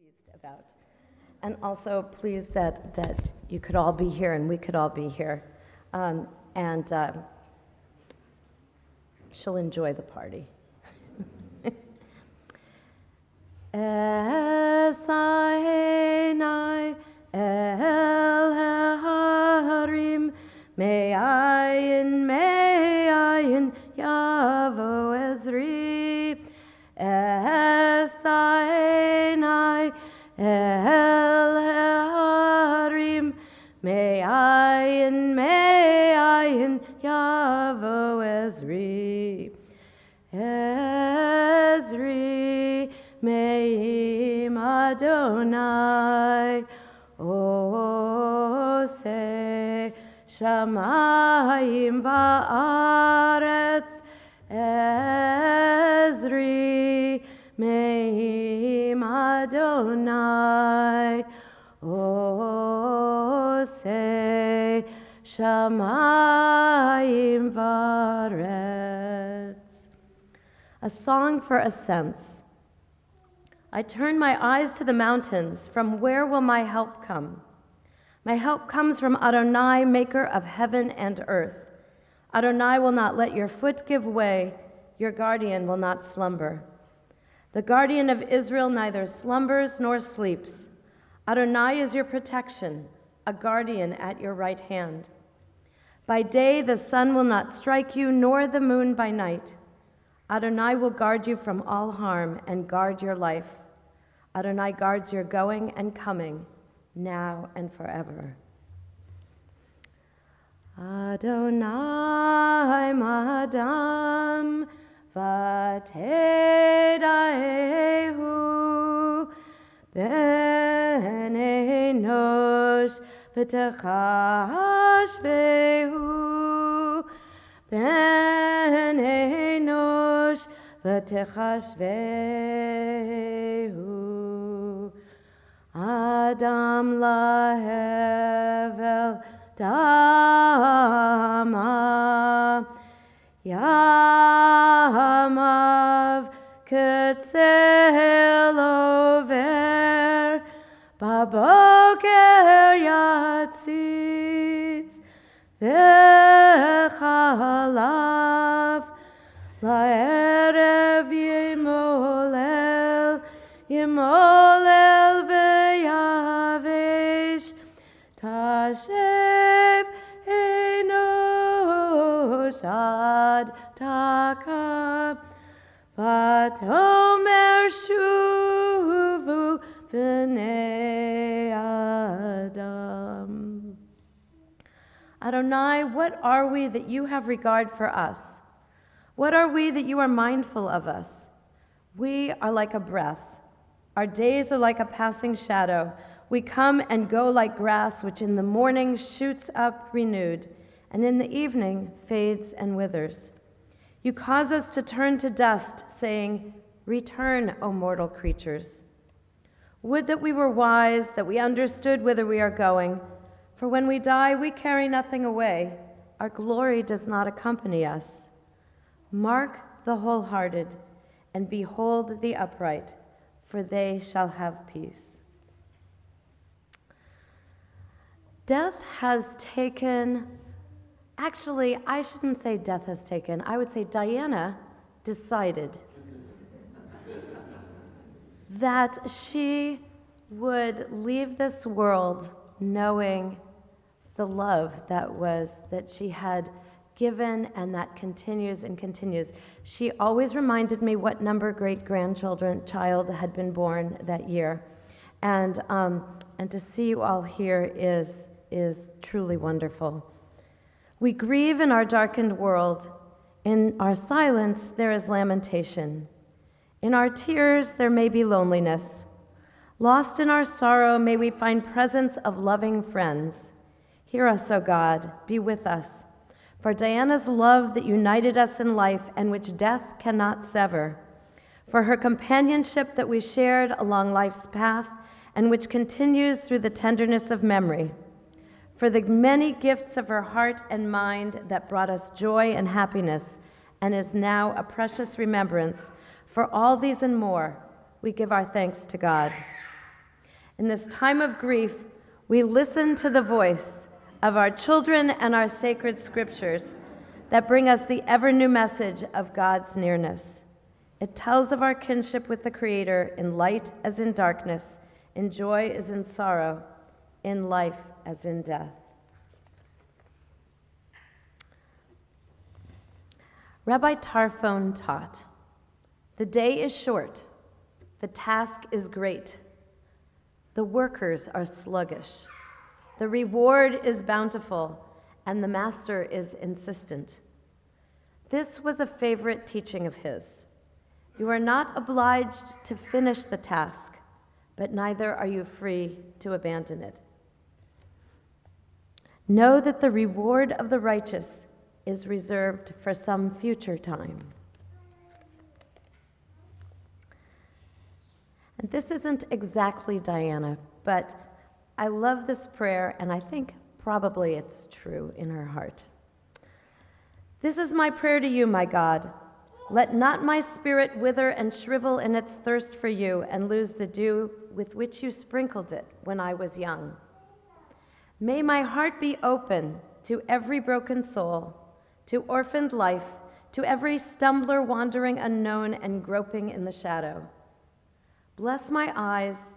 pleased about. And also pleased that you could all be here and we could all be here. And she'll enjoy the party. Esainai el harim me'ayin yavo ezri Esainai el harim me'ayin yavo ezri Ezri me'im Adonai Ose shamayim va'aretz Ezri me'im Adonai Ose shamayim va'aretz. A song for ascents. I turn my eyes to the mountains. From where will my help come? My help comes from Adonai, maker of heaven and earth. Adonai will not let your foot give way. Your guardian will not slumber. The guardian of Israel neither slumbers nor sleeps. Adonai is your protection, a guardian at your right hand. By day the sun will not strike you, nor the moon by night. Adonai will guard you from all harm and guard your life. Adonai guards your going and coming, now and forever. Adonai madam vatedaehu ben enosh v'techashvehu ben enosh v'techashvehu Adam lahevel dama yamav ketzel over baboker yatzitz v'chalav la'erev yimolel v'yavesh tashev enosh ad taka vatomer shuvu v'nei adam. Adonai, what are we that you have regard for us? What are we that you are mindful of us? We are like a breath. Our days are like a passing shadow. We come and go like grass, which in the morning shoots up renewed, and in the evening fades and withers. You cause us to turn to dust, saying, "Return, O mortal creatures." Would that we were wise, that we understood whither we are going. For when we die, we carry nothing away. Our glory does not accompany us. Mark the wholehearted, and behold the upright, for they shall have peace. Death has taken, actually, I shouldn't say death has taken, I would say Diana decided that she would leave this world knowing the love that she had given and that continues and continues. She always reminded me what number child had been born that year. And to see you all here is truly wonderful. We grieve in our darkened world. In our silence, there is lamentation. In our tears, there may be loneliness. Lost in our sorrow, may we find presence of loving friends. Hear us, O God, be with us. For Diana's love that united us in life and which death cannot sever. For her companionship that we shared along life's path and which continues through the tenderness of memory. For the many gifts of her heart and mind that brought us joy and happiness and is now a precious remembrance. For all these and more, we give our thanks to God. In this time of grief, we listen to the voice of our children and our sacred scriptures that bring us the ever-new message of God's nearness. It tells of our kinship with the Creator in light as in darkness, in joy as in sorrow, in life as in death. Rabbi Tarfon taught, "The day is short, the task is great, the workers are sluggish, the reward is bountiful, and the master is insistent." This was a favorite teaching of his. You are not obliged to finish the task, but neither are you free to abandon it. Know that the reward of the righteous is reserved for some future time. And this isn't exactly Diana, but I love this prayer, and I think probably it's true in her heart. "This is my prayer to you, my God. Let not my spirit wither and shrivel in its thirst for you and lose the dew with which you sprinkled it when I was young. May my heart be open to every broken soul, to orphaned life, to every stumbler wandering unknown and groping in the shadow. Bless my eyes,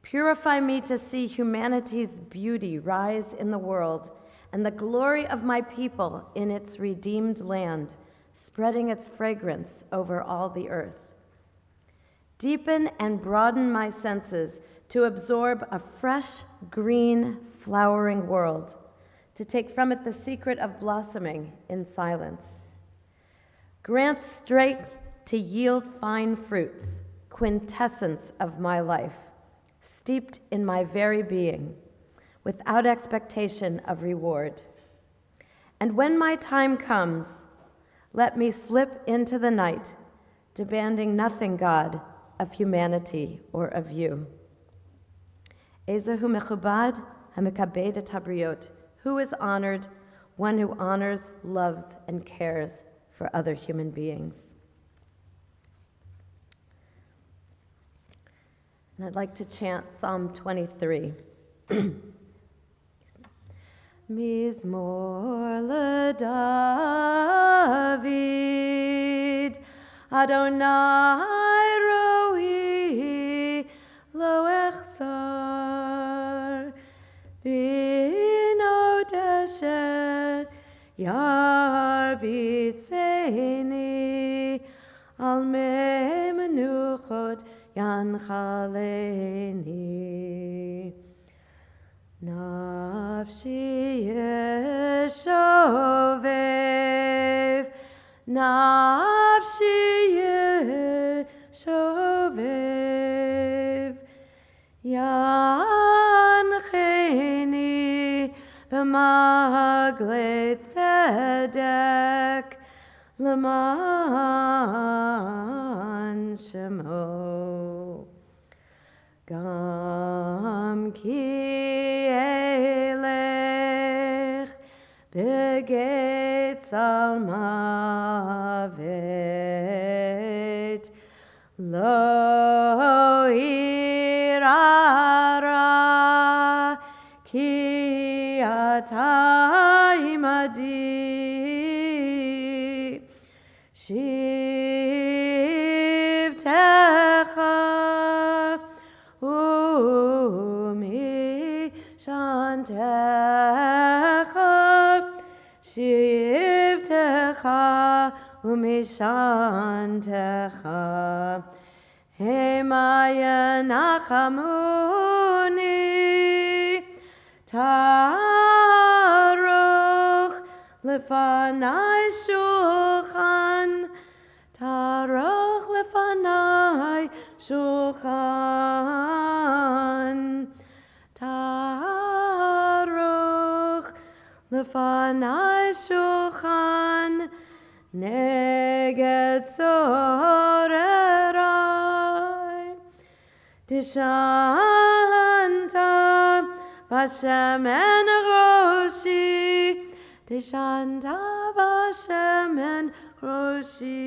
purify me to see humanity's beauty rise in the world and the glory of my people in its redeemed land, spreading its fragrance over all the earth. Deepen and broaden my senses to absorb a fresh, green, flowering world, to take from it the secret of blossoming in silence. Grant strength to yield fine fruits, quintessence of my life, steeped in my very being, without expectation of reward. And when my time comes, let me slip into the night, demanding nothing, God, of humanity or of you. Ezehu mechubad hamekabed et habriot, who is honored, one who honors, loves, and cares for other human beings." And I'd like to chant Psalm 23. Mizmor LeDavid, Adonai roi lo echsar, bino deshet yarbitzeni, al me menuchot yanchaleni. Nafshi yeshovev, nafshi yeshovev, yancheni b'magle tzedek, l'man shemo. Gam ki elech begetz al mavet, lo irara ki ata imadi, shivtecha umi shantecha, shivtecha umi shantecha, hema yenachamuni, taroch lefanai shulchan, taroch lefanai shulchan, taroch lefanai shulchan, neged zorerai, dishanta v'shemen roshi, dishanta v'shemen roshi,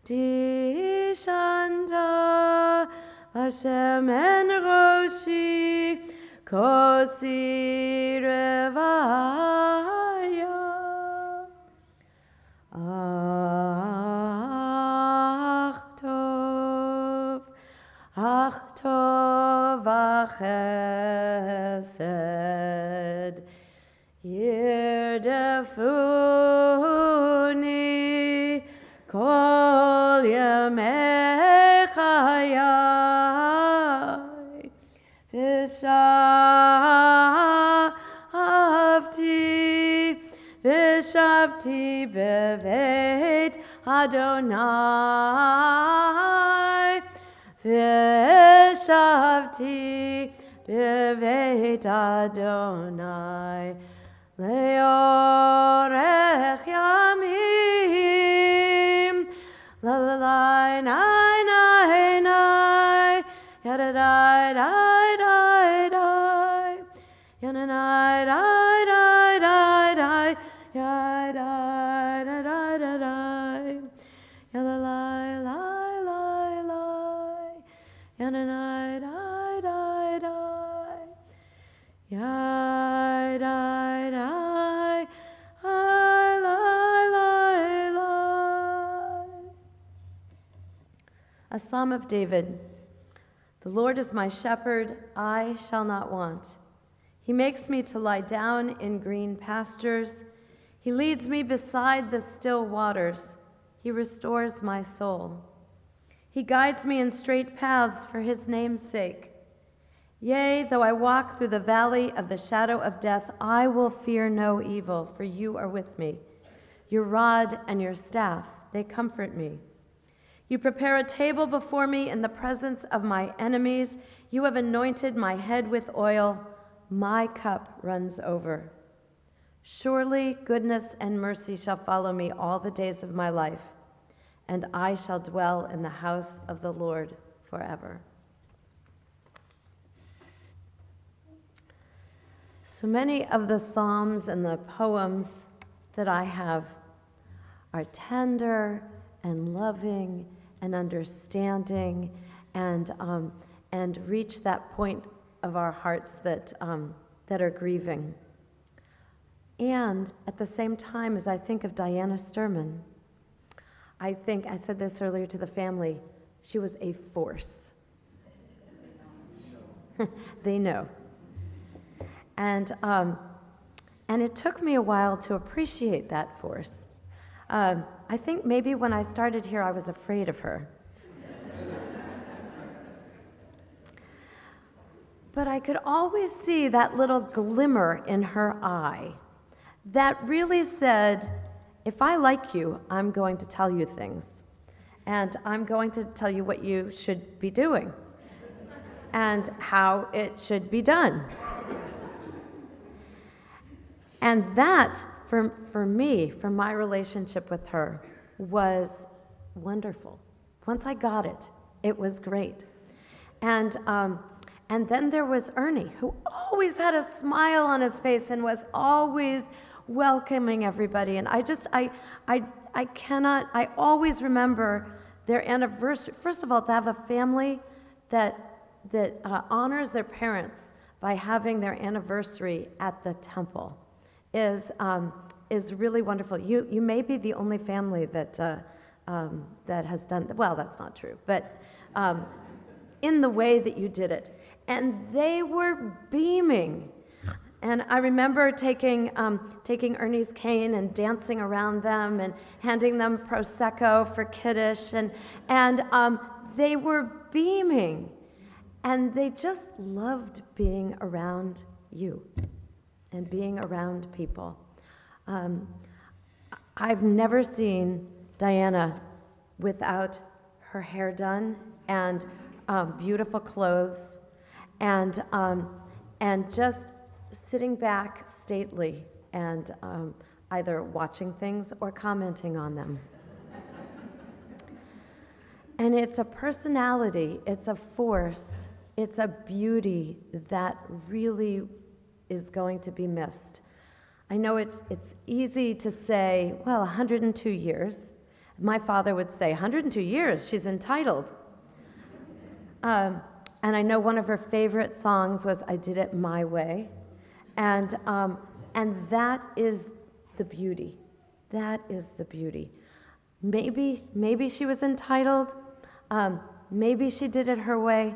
dishanta Hashem en roshi kosi revaya. Ach tov achesed yirdefuni kol yemei chayai vishavti beveit Adonai Vishavti beveit Adonai leorech yamim lalai nai nai nai yadadai dai dai dai yananai dai dai dai dai yadai dai dai dai dai yalalai lai lai lai yananai dai dai dai yai dai dai ai lai lai lai. A Psalm of David. The Lord is my shepherd, I shall not want. He makes me to lie down in green pastures. He leads me beside the still waters. He restores my soul. He guides me in straight paths for his name's sake. Yea, though I walk through the valley of the shadow of death, I will fear no evil, for you are with me. Your rod and your staff, they comfort me. You prepare a table before me in the presence of my enemies. You have anointed my head with oil. My cup runs over. Surely goodness and mercy shall follow me all the days of my life, and I shall dwell in the house of the Lord forever. So many of the psalms and the poems that I have are tender and loving and understanding and reach that point of our hearts that are grieving. And at the same time, as I think of Diana Sturman, I said this earlier to the family, she was a force. They know. And it took me a while to appreciate that force. I think maybe when I started here, I was afraid of her. But I could always see that little glimmer in her eye that really said, if I like you, I'm going to tell you things. And I'm going to tell you what you should be doing and how it should be done. And that, for me, for my relationship with her, was wonderful. Once I got it, it was great. And then there was Ernie, who always had a smile on his face and was always welcoming everybody. And I always remember their anniversary. First of all, to have a family that honors their parents by having their anniversary at the temple is really wonderful. You may be the only family that has done, well, that's not true, but in the way that you did it. And they were beaming. And I remember taking Ernie's cane and dancing around them and handing them Prosecco for Kiddush. And they were beaming. And they just loved being around you and being around people. I've never seen Diana without her hair done and beautiful clothes and just sitting back stately and either watching things or commenting on them. And it's a personality, it's a force, it's a beauty that really is going to be missed. I know it's easy to say, well, 102 years. My father would say, 102 years, she's entitled. And I know one of her favorite songs was "I Did It My Way," and that is the beauty. That is the beauty. Maybe she was entitled. Maybe she did it her way,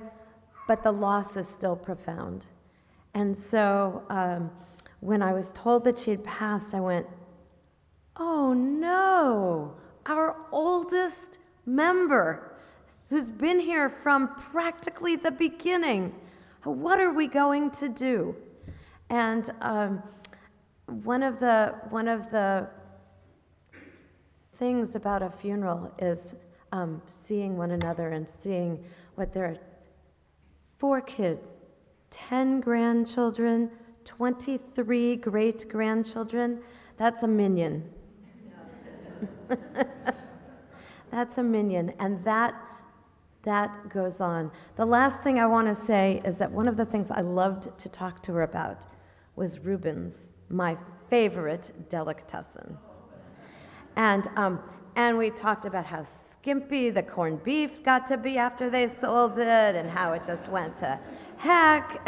but the loss is still profound. And so when I was told that she had passed, I went, "Oh no, our oldest member who's been here from practically the beginning. What are we going to do?" And one of the things about a funeral is seeing one another and seeing what there are 4 kids, 10 grandchildren, 23 great-grandchildren. That's a minion. That's a minion, and that goes on. The last thing I want to say is that one of the things I loved to talk to her about was Reuben's, my favorite delicatessen. And we talked about how skimpy the corned beef got to be after they sold it, and how it just went to heck.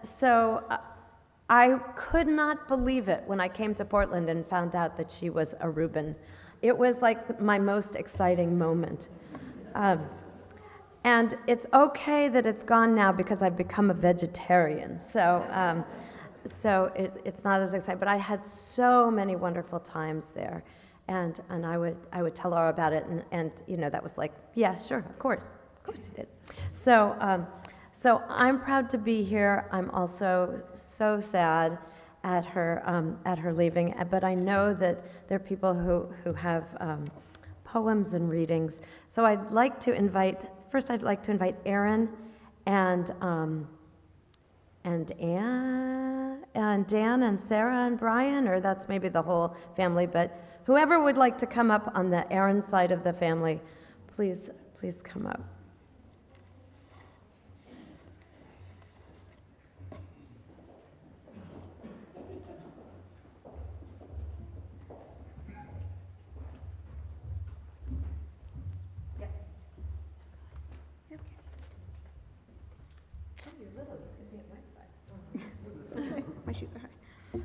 So I could not believe it when I came to Portland and found out that she was a Reuben. It was like my most exciting moment. And it's okay that it's gone now because I've become a vegetarian. So it's not as exciting. But I had so many wonderful times there, and I would tell her about it, and that was like, yeah, sure, of course you did. So I'm proud to be here. I'm also so sad at her leaving, but I know that there are people who have poems and readings. So I'd like to invite Aaron and Anne and Dan and Sarah and Brian, or that's maybe the whole family, but whoever would like to come up on the Aaron side of the family, please come up. My shoes are high.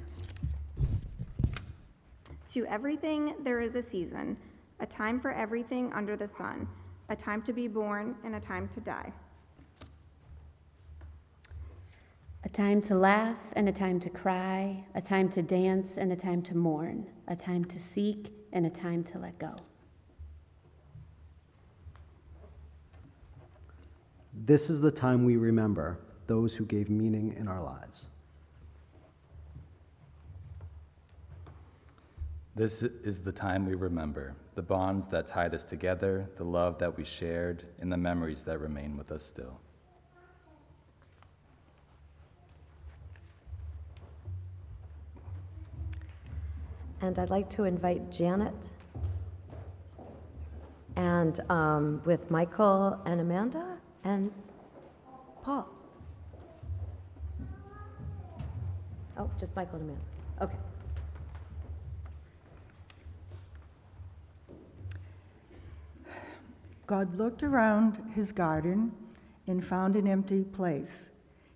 To everything there is a season, a time for everything under the sun, a time to be born and a time to die. A time to laugh and a time to cry, a time to dance and a time to mourn, a time to seek and a time to let go. This is the time we remember those who gave meaning in our lives. This is the time we remember, the bonds that tied us together, the love that we shared, and the memories that remain with us still. And I'd like to invite Janet and with Michael and Amanda and Paul. Oh, just Michael and Amanda. Okay. God looked around his garden and found an empty place.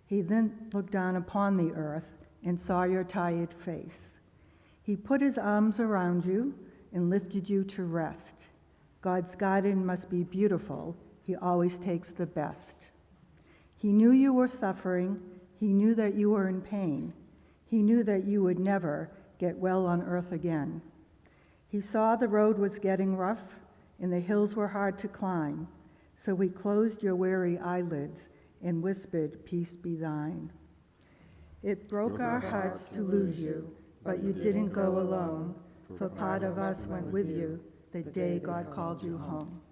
He then looked down upon the earth and saw your tired face. He put his arms around you and lifted you to rest. God's garden must be beautiful. He always takes the best. He knew you were suffering. He knew that you were in pain. He knew that you would never get well on earth again. He saw the road was getting rough and the hills were hard to climb. So he closed your weary eyelids and whispered, "Peace be thine." It broke our hearts to lose you, but you didn't go alone, for part of us went with you the day God called you home.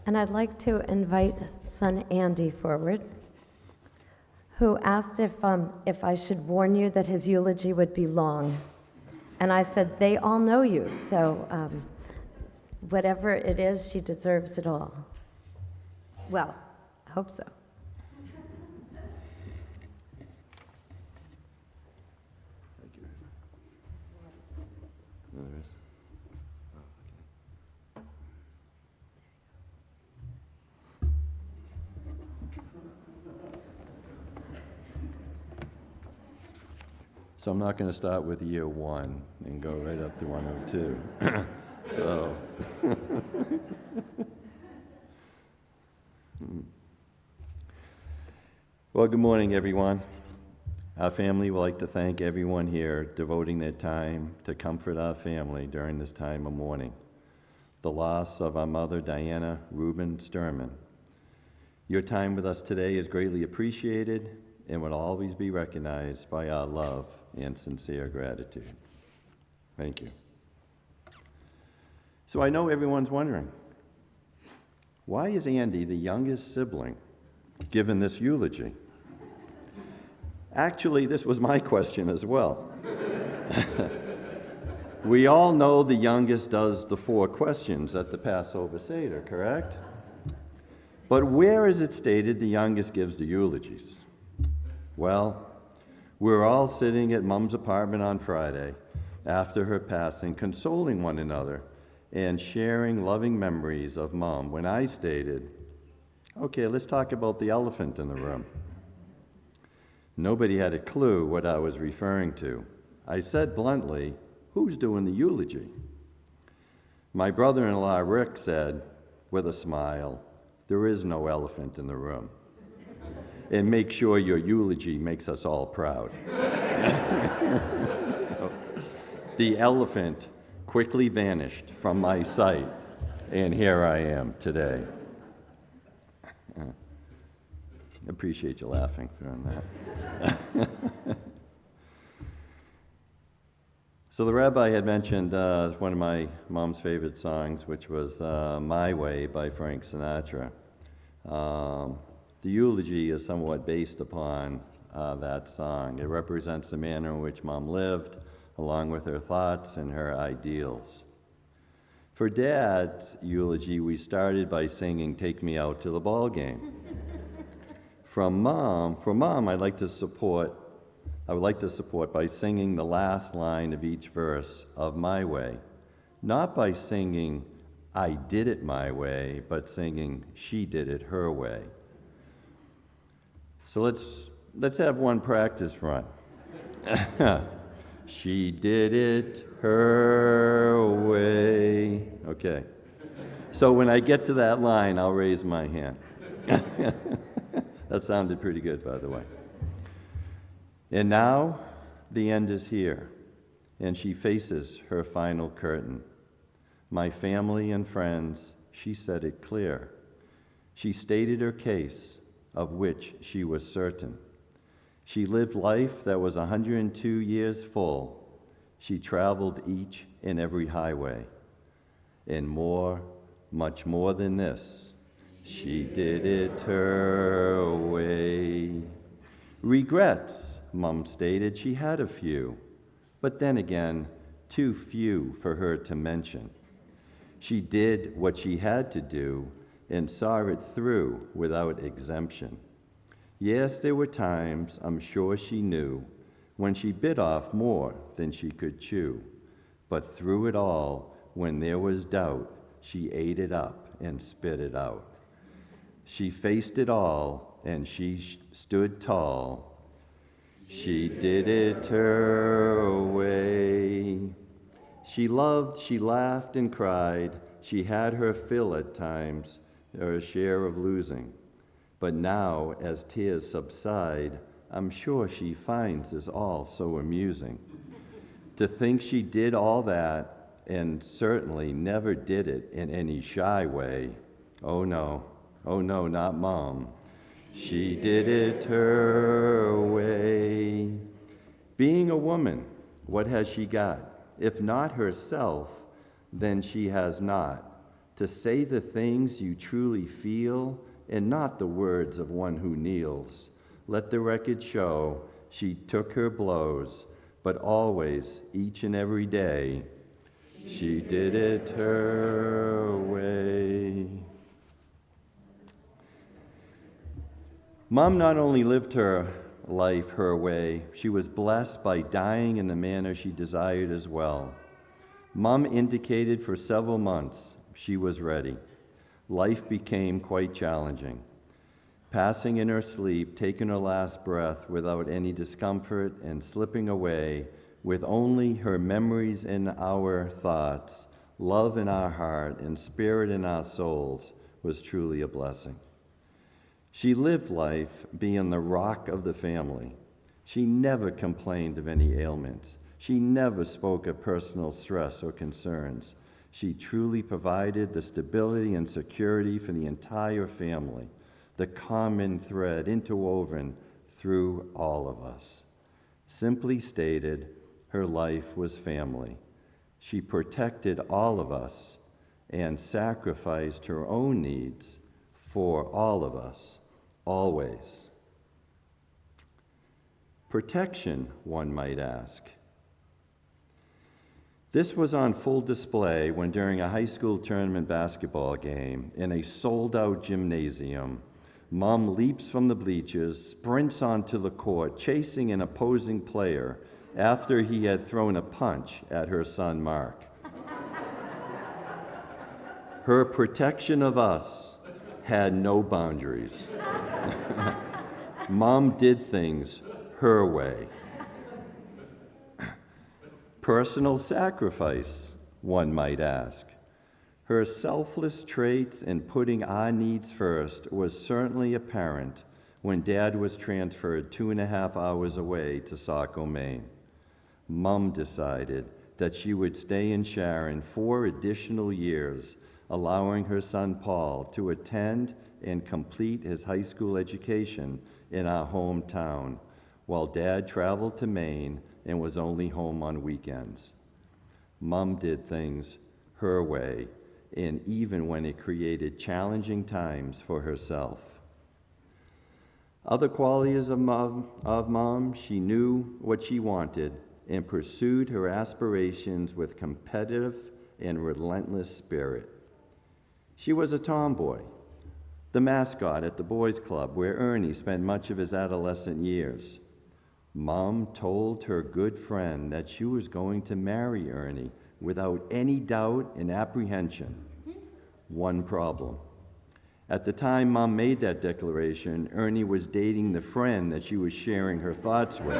And I'd like to invite son Andy forward, who asked if I should warn you that his eulogy would be long. And I said, they all know you, so whatever it is, she deserves it all. Well, I hope so. So I'm not going to start with year 1 and go right up to 102. So, well, good morning, everyone. Our family would like to thank everyone here devoting their time to comfort our family during this time of mourning. The loss of our mother, Diana Reuben Sturman. Your time with us today is greatly appreciated and will always be recognized by our love and sincere gratitude. Thank you. So I know everyone's wondering, why is Andy, the youngest sibling, given this eulogy? Actually, this was my question as well. We all know the youngest does the 4 questions at the Passover Seder, correct? But where is it stated the youngest gives the eulogies? Well, we're all sitting at Mom's apartment on Friday after her passing, consoling one another and sharing loving memories of Mom when I stated, okay, let's talk about the elephant in the room. Nobody had a clue what I was referring to. I said bluntly, who's doing the eulogy? My brother-in-law, Rick, said, with a smile, there is no elephant in the room. And make sure your eulogy makes us all proud. The elephant quickly vanished from my sight, and here I am today. Appreciate you laughing on that. So the rabbi had mentioned one of my mom's favorite songs, which was My Way by Frank Sinatra. The eulogy is somewhat based upon that song. It represents the manner in which Mom lived, along with her thoughts and her ideals. For Dad's eulogy, we started by singing Take Me Out to the Ball Game. For Mom, I would like to support by singing the last line of each verse of My Way, not by singing I did it my way, but singing she did it her way. So let's have one practice run. She did it her way. Okay. So when I get to that line, I'll raise my hand. That sounded pretty good, by the way. And now, the end is here, and she faces her final curtain. My family and friends, she said it clear. She stated her case, of which she was certain. She lived life that was 102 years full. She traveled each and every highway. And more, much more than this, she did it her way. Regrets, Mom stated, she had a few, but then again, too few for her to mention. She did what she had to do and saw it through without exemption. Yes, there were times, I'm sure she knew, when she bit off more than she could chew. But through it all, when there was doubt, she ate it up and spit it out. She faced it all, and she stood tall. She did it her way. She loved, she laughed and cried. She had her fill at times, her share of losing. But now, as tears subside, I'm sure she finds this all so amusing. To think she did all that, and certainly never did it in any shy way. Oh no, not Mom. She did it her way. Being a woman, what has she got? If not herself, then she has not. To say the things you truly feel, and not the words of one who kneels. Let the record show she took her blows, but always, each and every day, she did it her way. Mom not only lived her life her way, she was blessed by dying in the manner she desired as well. Mom indicated for several months she was ready. Life became quite challenging. passing in her sleep, taking her last breath without any discomfort and slipping away with only her memories in our thoughts, love in our heart, and spirit in our souls, was truly a blessing. She lived life being the rock of the family. She never complained of any ailments. She never spoke of personal stress or concerns. She truly provided the stability and security for the entire family, the common thread interwoven through all of us. Simply stated, her life was family. She protected all of us and sacrificed her own needs for all of us, always. Protection, one might ask. This was on full display when during a high school tournament basketball game in a sold-out gymnasium, Mom leaps from the bleachers, sprints onto the court, chasing an opposing player after he had thrown a punch at her son, Mark. Her protection of us had no boundaries. Mom did things her way. Personal sacrifice, one might ask. Her selfless traits in putting our needs first was certainly apparent when Dad was transferred 2.5 hours away to Saco, Maine. Mom decided that she would stay in Sharon 4 additional years, allowing her son Paul to attend and complete his high school education in our hometown, while Dad traveled to Maine and was only home on weekends. Mom did things her way, and even when it created challenging times for herself. Other qualities of Mom, she knew what she wanted and pursued her aspirations with competitive and relentless spirit. She was a tomboy, the mascot at the boys' club where Ernie spent much of his adolescent years. Mom told her good friend that she was going to marry Ernie without any doubt and apprehension. One problem. At the time Mom made that declaration, Ernie was dating the friend that she was sharing her thoughts with.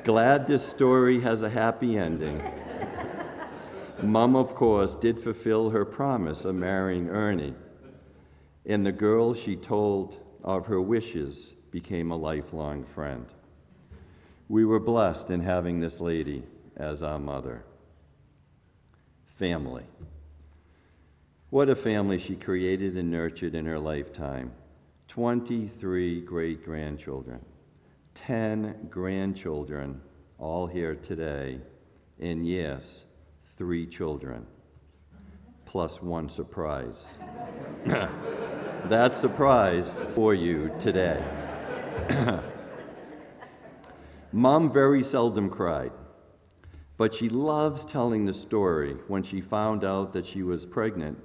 Glad this story has a happy ending. Mom, of course, did fulfill her promise of marrying Ernie, and the girl she told of her wishes became a lifelong friend. We were blessed in having this lady as our mother. Family. What a family she created and nurtured in her lifetime. 23 great-grandchildren, 10 grandchildren, all here today, and yes, 3 children, plus 1 surprise. That surprise for you today. Mom very seldom cried, but she loves telling the story when she found out that she was pregnant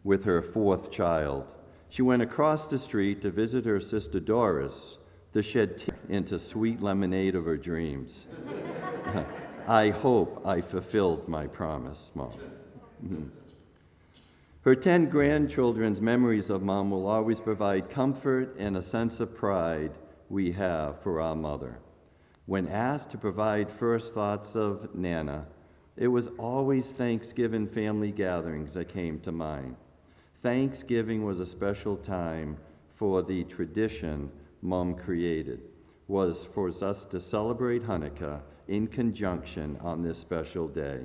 with her 4th child. She went across the street to visit her sister Doris to shed tears into sweet lemonade of her dreams. I hope I fulfilled my promise, Mom. Her 10 grandchildren's memories of Mom will always provide comfort and a sense of pride we have for our mother. When asked to provide first thoughts of Nana, it was always Thanksgiving family gatherings that came to mind. Thanksgiving was a special time for the tradition Mom created, was for us to celebrate Hanukkah in conjunction on this special day.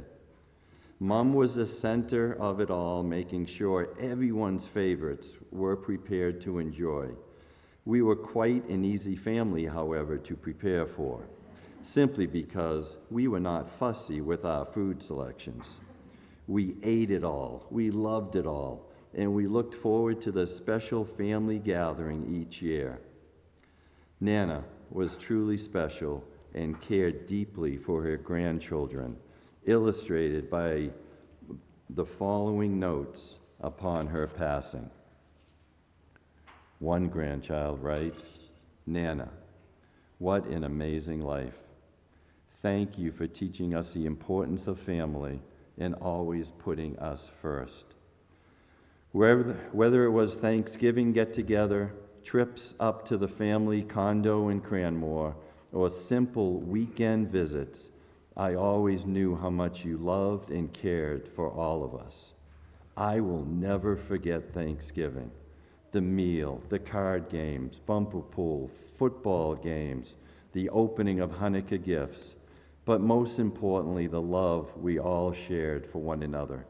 Mom was the center of it all, making sure everyone's favorites were prepared to enjoy. We were quite an easy family, however, to prepare for, simply because we were not fussy with our food selections. We ate it all, we loved it all, and we looked forward to the special family gathering each year. Nana was truly special and cared deeply for her grandchildren, illustrated by the following notes upon her passing. One grandchild writes, Nana, what an amazing life. Thank you for teaching us the importance of family and always putting us first. Whether it was Thanksgiving get-together, trips up to the family condo in Cranmore, or simple weekend visits, I always knew how much you loved and cared for all of us. I will never forget Thanksgiving. The meal, the card games, bumper pool, football games, the opening of Hanukkah gifts, but most importantly, the love we all shared for one another.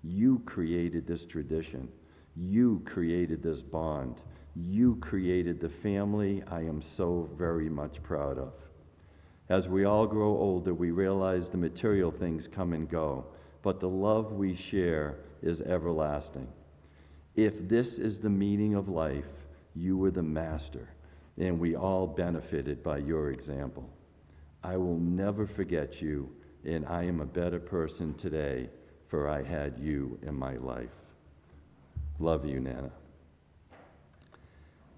You created this tradition. You created this bond. You created the family I am so very much proud of. As we all grow older, we realize the material things come and go, but the love we share is everlasting. If this is the meaning of life, you were the master, and we all benefited by your example. I will never forget you, and I am a better person today, for I had you in my life. Love you, Nana.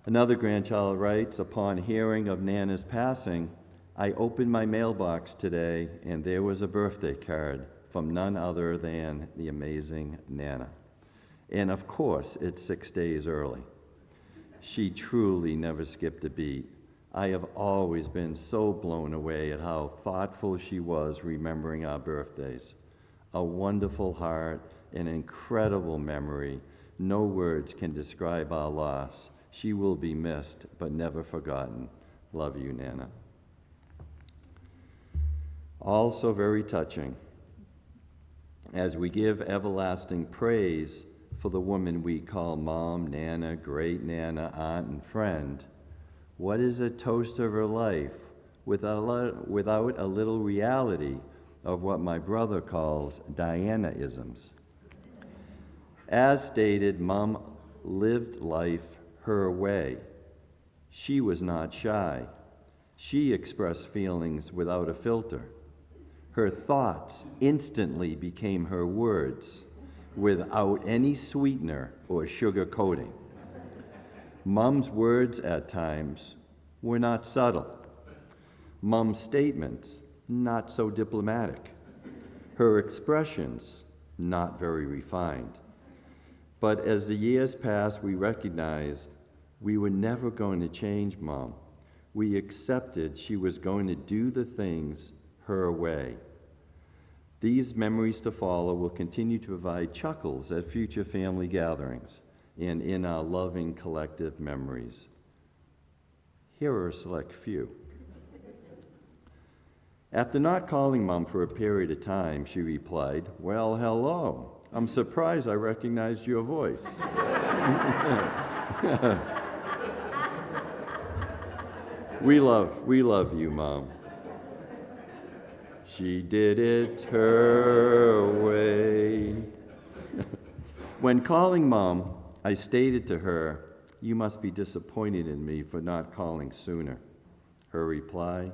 Another grandchild writes, upon hearing of Nana's passing, I opened my mailbox today, and there was a birthday card from none other than the amazing Nana. And of course, it's 6 days early. She truly never skipped a beat. I have always been so blown away at how thoughtful she was remembering our birthdays. A wonderful heart, an incredible memory. No words can describe our loss. She will be missed, but never forgotten. Love you, Nana. Also very touching, as we give everlasting praise for the woman we call Mom, Nana, Great Nana, Aunt, and Friend, what is a toast of her life without a little reality of what my brother calls Diana-isms? As stated, Mom lived life her way. She was not shy. She expressed feelings without a filter. Her thoughts instantly became her words without any sweetener or sugar coating. Mom's words at times were not subtle. Mom's statements not so diplomatic. Her expressions not very refined. But as the years passed, we recognized we were never going to change Mom. We accepted she was going to do the things her way. These memories to follow will continue to provide chuckles at future family gatherings and in our loving collective memories. Here are a select few. After not calling Mom for a period of time, she replied, "Well, hello. I'm surprised I recognized your voice." We love you, Mom. She did it her way. When calling Mom, I stated to her, "You must be disappointed in me for not calling sooner." Her reply,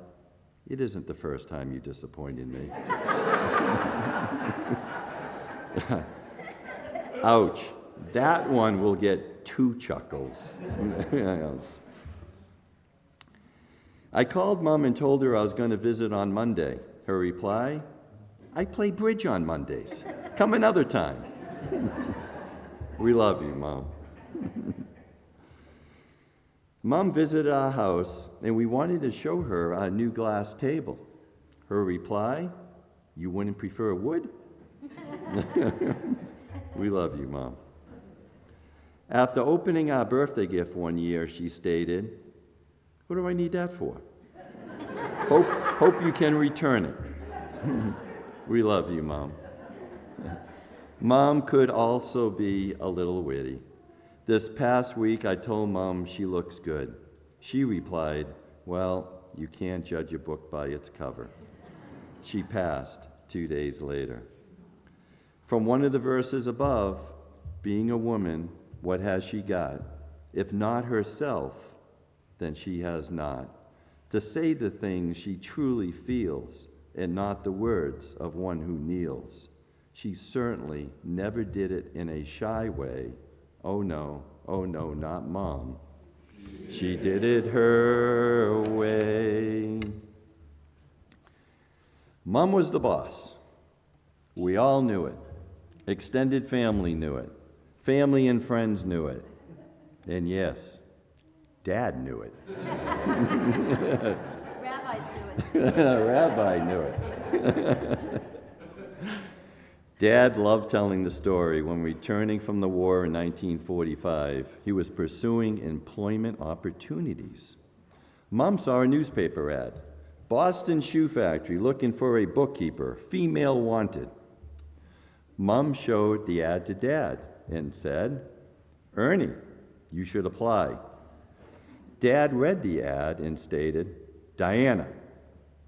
"It isn't the first time you disappointed me." Ouch. That one will get 2 chuckles. I called Mom and told her I was going to visit on Monday. Her reply, "I play bridge on Mondays. Come another time." We love you, Mom. Mom visited our house, and we wanted to show her our new glass table. Her reply, "You wouldn't prefer wood?" We love you, Mom. After opening our birthday gift one year, she stated, "What do I need that for?" Hope you can return it. We love you, Mom. Mom could also be a little witty. This past week, I told Mom she looks good. She replied, "Well, you can't judge a book by its cover." She passed 2 days later. From one of the verses above, being a woman, what has she got? If not herself, then she has not. To say the things she truly feels and not the words of one who kneels. She certainly never did it in a shy way. Oh no, not Mom. She did it her way. Mom was the boss. We all knew it. Extended family knew it. Family and friends knew it. And yes, Dad knew it. Rabbis do it. Rabbi knew it. Dad loved telling the story. When returning from the war in 1945, he was pursuing employment opportunities. Mom saw a newspaper ad. Boston Shoe Factory looking for a bookkeeper, female wanted. Mom showed the ad to Dad and said, "Ernie, you should apply." Dad read the ad and stated, "Diana,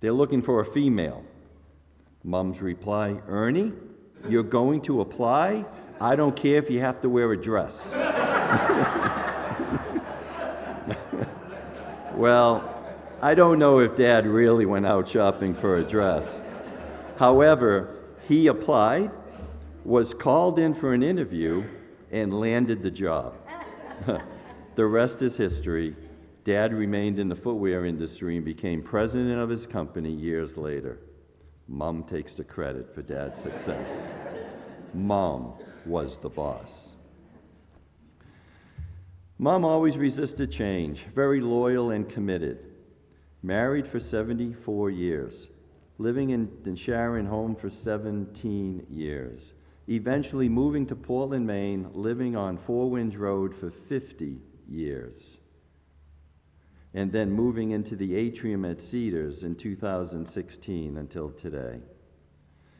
they're looking for a female." Mom's reply, "Ernie, you're going to apply? I don't care if you have to wear a dress." Well, I don't know if Dad really went out shopping for a dress. However, he applied, was called in for an interview, and landed the job. The rest is history. Dad remained in the footwear industry and became president of his company years later. Mom takes the credit for Dad's success. Mom was the boss. Mom always resisted change, very loyal and committed. Married for 74 years, living in the Sharon home for 17 years, eventually moving to Portland, Maine, living on Four Winds Road for 50 years, and then moving into the atrium at Cedars in 2016 until today.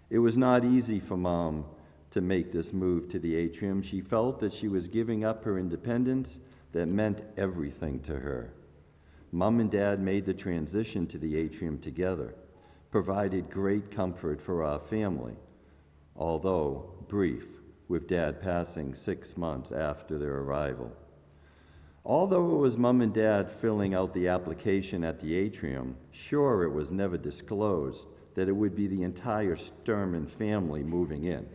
It was not easy for Mom to make this move to the atrium. She felt that she was giving up her independence that meant everything to her. Mom and Dad made the transition to the atrium together, provided great comfort for our family, although brief, with Dad passing 6 months after their arrival. Although it was Mom and Dad filling out the application at the atrium, sure, it was never disclosed that it would be the entire Sturman family moving in.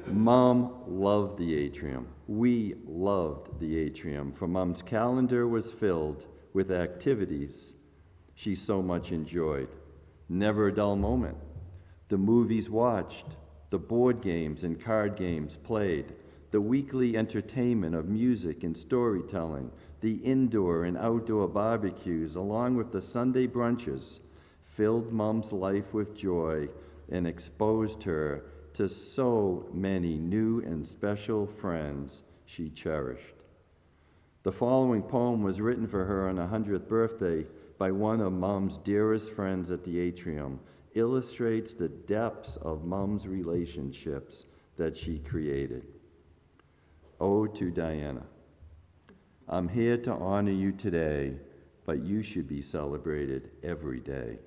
Mom loved the atrium. We loved the atrium, for Mom's calendar was filled with activities she so much enjoyed. Never a dull moment. The movies watched, the board games and card games played, the weekly entertainment of music and storytelling, the indoor and outdoor barbecues, along with the Sunday brunches, filled Mom's life with joy and exposed her to so many new and special friends she cherished. The following poem was written for her on her 100th birthday by one of Mom's dearest friends at the atrium. Illustrates the depths of Mom's relationships that she created. Ode to Diana. I'm here to honor you today, but you should be celebrated every day.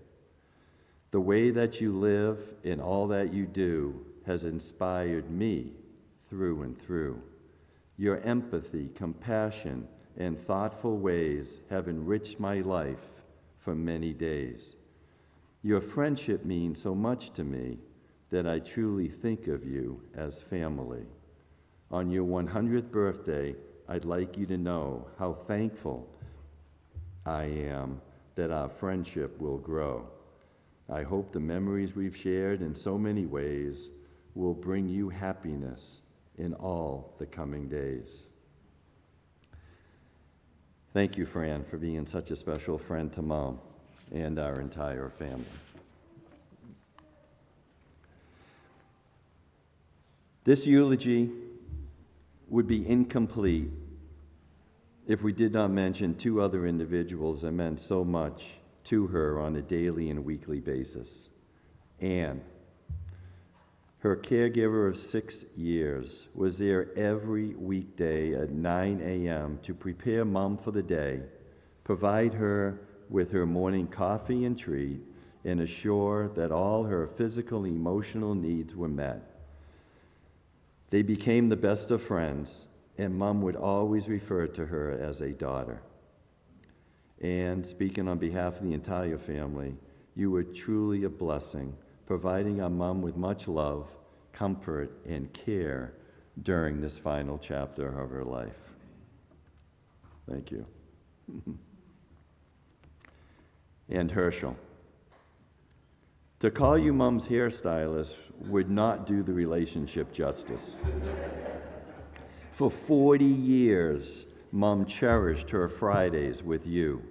The way that you live and all that you do has inspired me through and through. Your empathy, compassion, and thoughtful ways have enriched my life for many days. Your friendship means so much to me that I truly think of you as family. On your 100th birthday, I'd like you to know how thankful I am that our friendship will grow. I hope the memories we've shared in so many ways will bring you happiness in all the coming days. Thank you, Fran, for being such a special friend to Mom and our entire family. This eulogy would be incomplete if we did not mention two other individuals that meant so much to her on a daily and weekly basis. Anne, her caregiver of 6 years, was there every weekday at 9 a.m. to prepare Mom for the day, provide her with her morning coffee and treat, and assure that all her physical and emotional needs were met. They became the best of friends, and Mom would always refer to her as a daughter. And speaking on behalf of the entire family, you were truly a blessing, providing our Mom with much love, comfort, and care during this final chapter of her life. Thank you. And Herschel. To call you Mom's hairstylist would not do the relationship justice. For 40 years, Mom cherished her Fridays with you.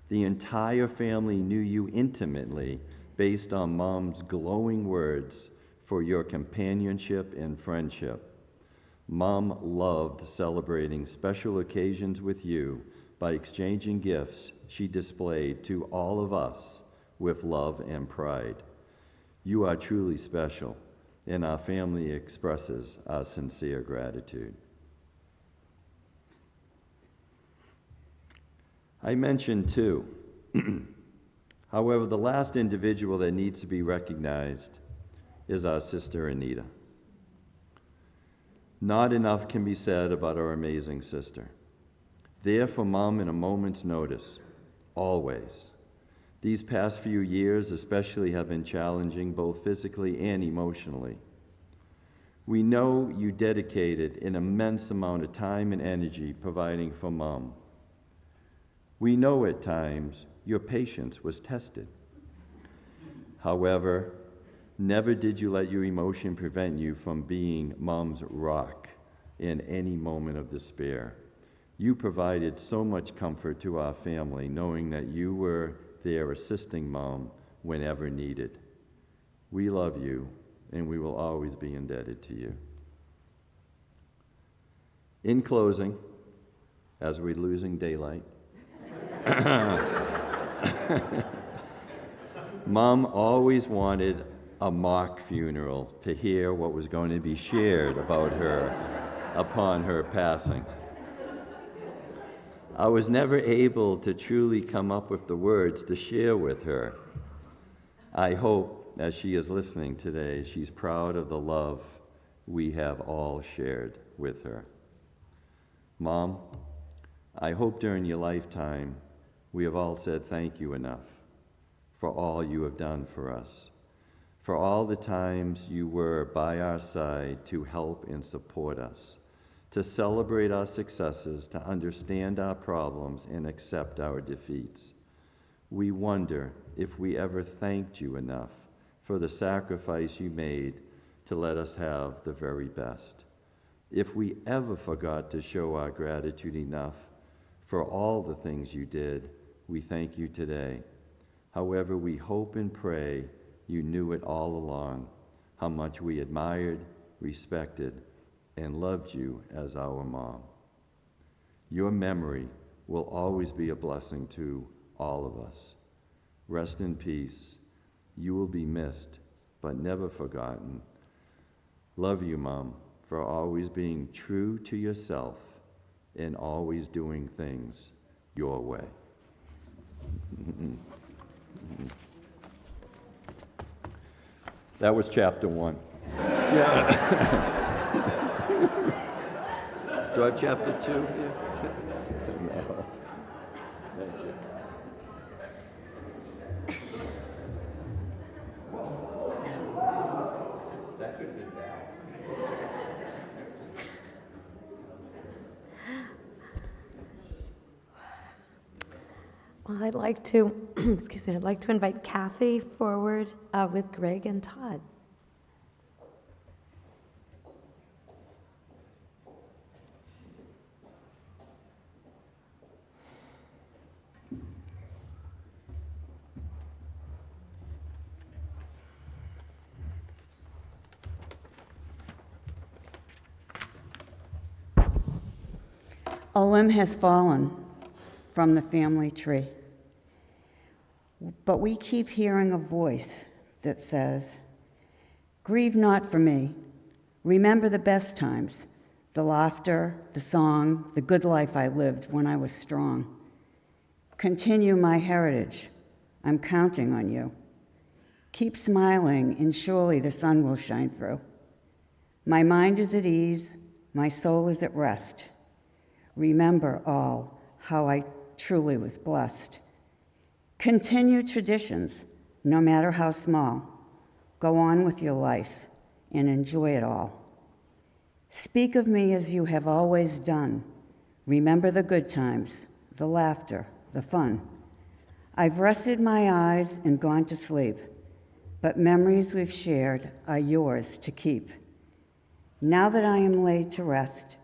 The entire family knew you intimately based on Mom's glowing words for your companionship and friendship. Mom loved celebrating special occasions with you by exchanging gifts she displayed to all of us with love and pride. You are truly special, and our family expresses our sincere gratitude. I mentioned two. However, the last individual that needs to be recognized is our sister Anita. Not enough can be said about our amazing sister. There for Mom in a moment's notice, always. These past few years especially have been challenging both physically and emotionally. We know you dedicated an immense amount of time and energy providing for Mom. We know at times your patience was tested. However, never did you let your emotion prevent you from being Mom's rock in any moment of despair. You provided so much comfort to our family, knowing that you were there assisting Mom whenever needed. We love you, and we will always be indebted to you. In closing, as we're losing daylight, Mom always wanted a mock funeral to hear what was going to be shared about her upon her passing. I was never able to truly come up with the words to share with her. I hope, as she is listening today, she's proud of the love we have all shared with her. Mom, I hope during your lifetime we have all said thank you enough for all you have done for us, for all the times you were by our side to help and support us, to celebrate our successes, to understand our problems and accept our defeats. We wonder if we ever thanked you enough for the sacrifice you made to let us have the very best. If we ever forgot to show our gratitude enough for all the things you did, we thank you today. However, we hope and pray you knew it all along, how much we admired, respected, and loved you as our Mom. Your memory will always be a blessing to all of us. Rest in peace. You will be missed, but never forgotten. Love you, Mom, for always being true to yourself and always doing things your way. That was chapter 1. Yeah. Do I have chapter 2 here? No. Thank you. That could have been bad. Well, I'd like to, I'd like to invite Kathy forward with Greg and Todd. A limb has fallen from the family tree, but we keep hearing a voice that says, "Grieve not for me. Remember the best times, the laughter, the song, the good life I lived when I was strong. Continue my heritage. I'm counting on you. Keep smiling, and surely the sun will shine through. My mind is at ease, my soul is at rest. Remember all how I truly was blessed. Continue traditions, no matter how small. Go on with your life and enjoy it all. Speak of me as you have always done. Remember the good times, the laughter, the fun. I've rested my eyes and gone to sleep, but memories we've shared are yours to keep. Now that I am laid to rest,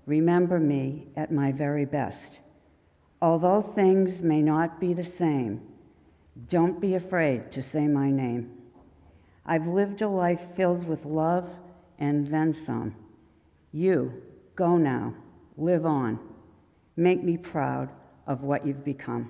remember me at my very best. Although things may not be the same, don't be afraid to say my name. I've lived a life filled with love and then some. You, go now, live on. Make me proud of what you've become.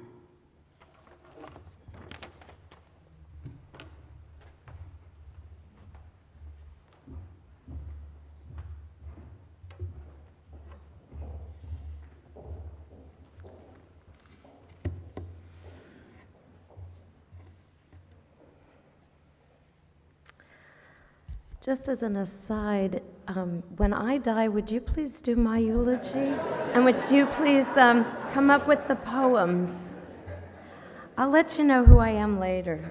Just as an aside, when I die, would you please do my eulogy? And would you please come up with the poems? I'll let you know who I am later.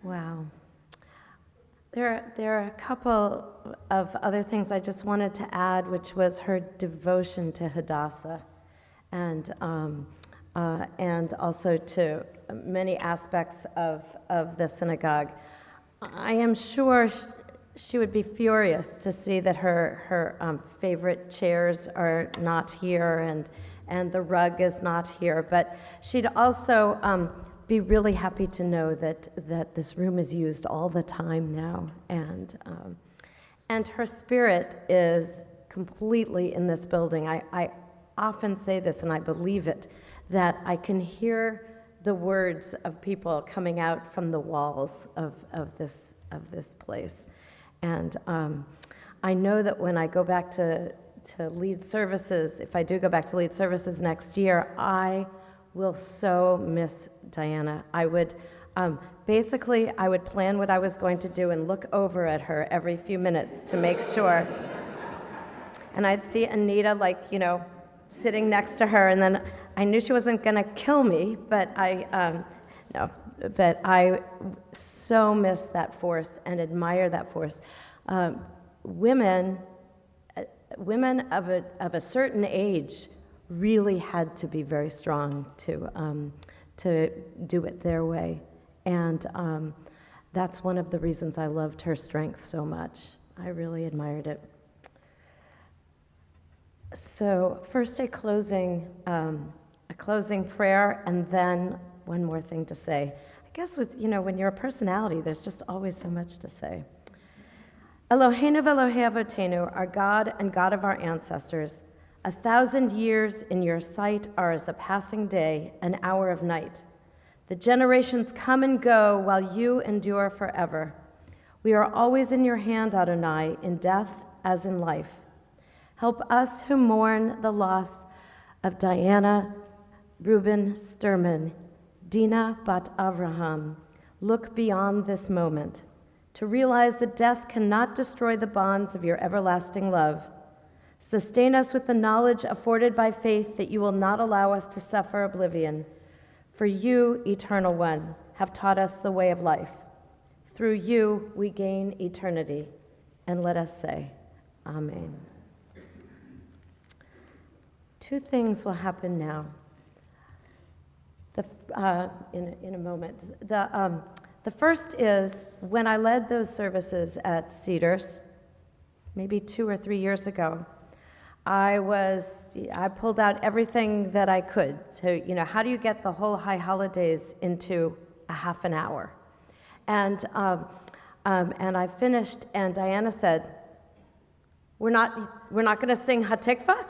Wow. There are a couple of other things I just wanted to add, which was her devotion to Hadassah, and also to many aspects of the synagogue. I am sure she would be furious to see that her favorite chairs are not here and the rug is not here, but she'd also be really happy to know that this room is used all the time now, and her spirit is completely in this building. I often say this, and I believe it, that I can hear the words of people coming out from the walls of this place. And I know that when I go back to lead services, if I do go back to lead services next year, I will so miss Diana. I would, basically, I would plan what I was going to do and look over at her every few minutes to make sure. And I'd see Anita, sitting next to her, and then I knew she wasn't going to kill me, but I so miss that force and admire that force. Women of a certain age really had to be very strong to do it their way, and that's one of the reasons I loved her strength so much. I really admired it. So first a closing prayer, and then one more thing to say. I guess when you're a personality, there's just always so much to say. Eloheinu v'Elohei Avotenu, our God and God of our ancestors, 1,000 years in your sight are as a passing day, an hour of night. The generations come and go while you endure forever. We are always in your hand, Adonai, in death as in life. Help us who mourn the loss of Diana Reuben Sturman, Dina Bat Avraham. Look beyond this moment to realize that death cannot destroy the bonds of your everlasting love. Sustain us with the knowledge afforded by faith that you will not allow us to suffer oblivion. For you, Eternal One, have taught us the way of life. Through you we gain eternity. And let us say, Amen. Two things will happen now. In a moment. The first is when I led those services at Cedars, maybe 2 or 3 years ago. I pulled out everything that I could. So, how do you get the whole high holidays into a half an hour? And I finished, and Diana said, "We're not going to sing Hatikva?"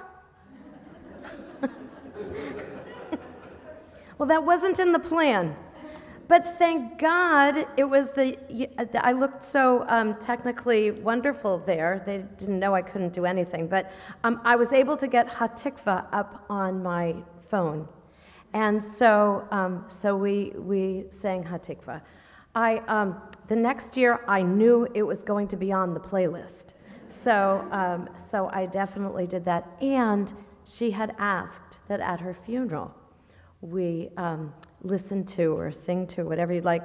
Well, that wasn't in the plan, but thank God it was I looked so technically wonderful there. They didn't know I couldn't do anything, but I was able to get Hatikva up on my phone, and so we sang Hatikva. The next year I knew it was going to be on the playlist, so I definitely did that. And she had asked that at her funeral we listen to or sing to, whatever you'd like,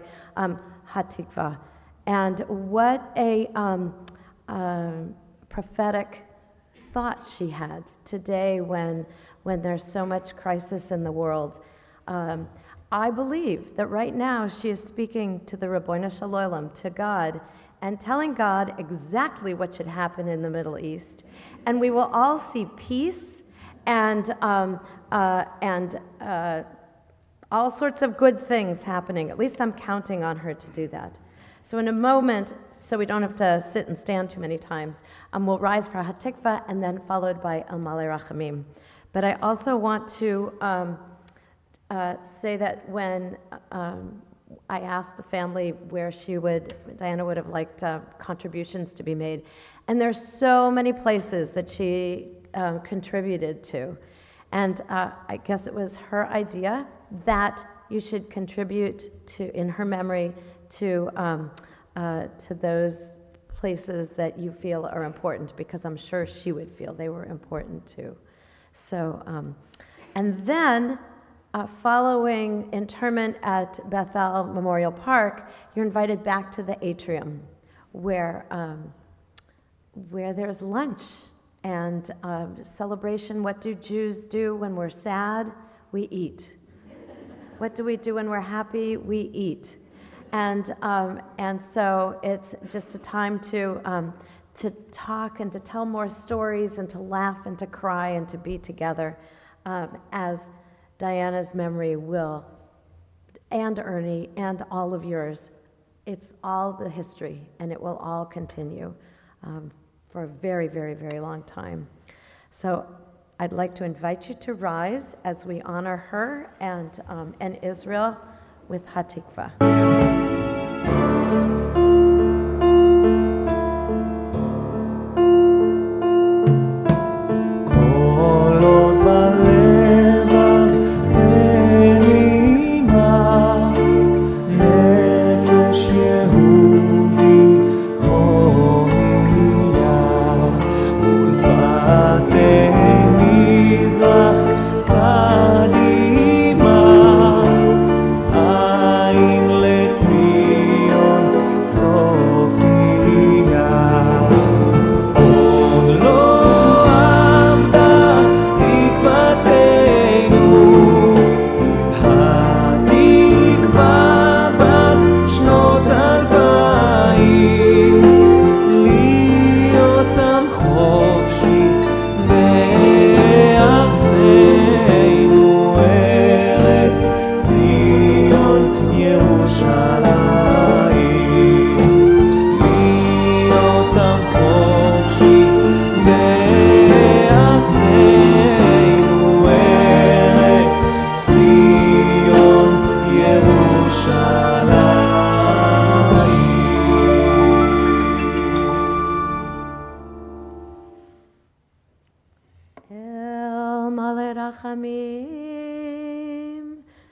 Hatikva. And what a prophetic thought she had today when there's so much crisis in the world. I believe that right now she is speaking to the Rabbono Shel Olam, to God, and telling God exactly what should happen in the Middle East. And we will all see peace and all sorts of good things happening. At least I'm counting on her to do that. So in a moment, so we don't have to sit and stand too many times, we'll rise for Hatikva and then followed by El Malei Rachamim. But I also want to say that when I asked the family where Diana would have liked contributions to be made, and there's so many places that she contributed to. And I guess it was her idea that you should contribute to, in her memory, to those places that you feel are important, because I'm sure she would feel they were important too. So, and then following interment at Bethel Memorial Park, you're invited back to the atrium where there's lunch and celebration. What do Jews do when we're sad? We eat. What do we do when we're happy? We eat. And so it's just a time to talk and to tell more stories and to laugh and to cry and to be together as Diana's memory will, and Ernie, and all of yours. It's all the history, and it will all continue for a very, very, very long time. So I'd like to invite you to rise as we honor her and Israel with Hatikva.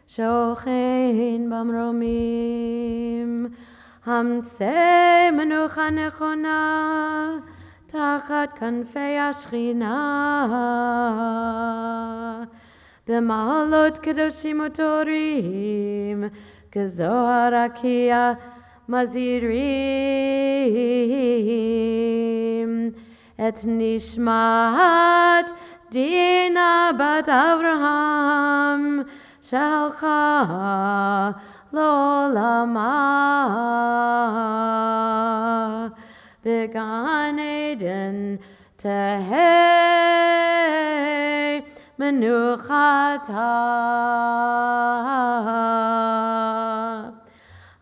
שוכן במרומים, המצא מנוחה נכונה, תחת כנפי השכינה. במעלות קדושים וטהורים, כזוהר רקיע מזהירים, את נשמת דינה בת אברהם, שהלכה לעולמה. בגן עדן תהא מנוחתה.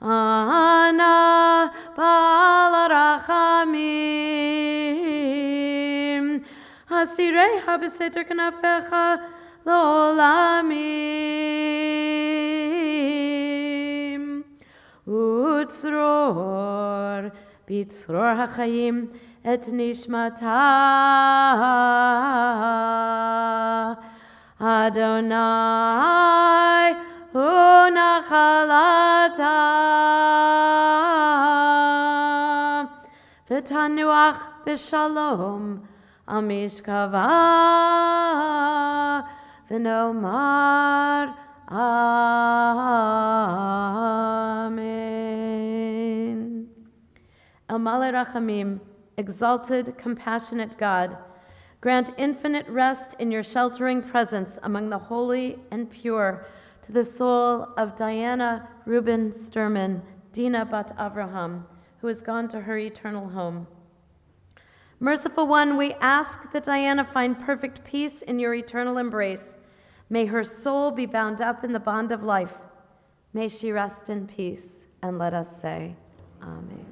אנא בעל הרחמים, הסתיריה בסתר כנפיך לעולמים. וצרור בצרור החיים את נשמתה. אדוני הוא נחלתה, ותנוח בשלום על משכבה, ונאמר Amen. El Malei Rachamim, exalted, compassionate God, grant infinite rest in your sheltering presence among the holy and pure to the soul of Diana Reuben Sturman, Dina Bat Avraham, who has gone to her eternal home. Merciful One, we ask that Diana find perfect peace in your eternal embrace. May her soul be bound up in the bond of life. May she rest in peace, and let us say, Amen.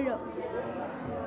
Bueno.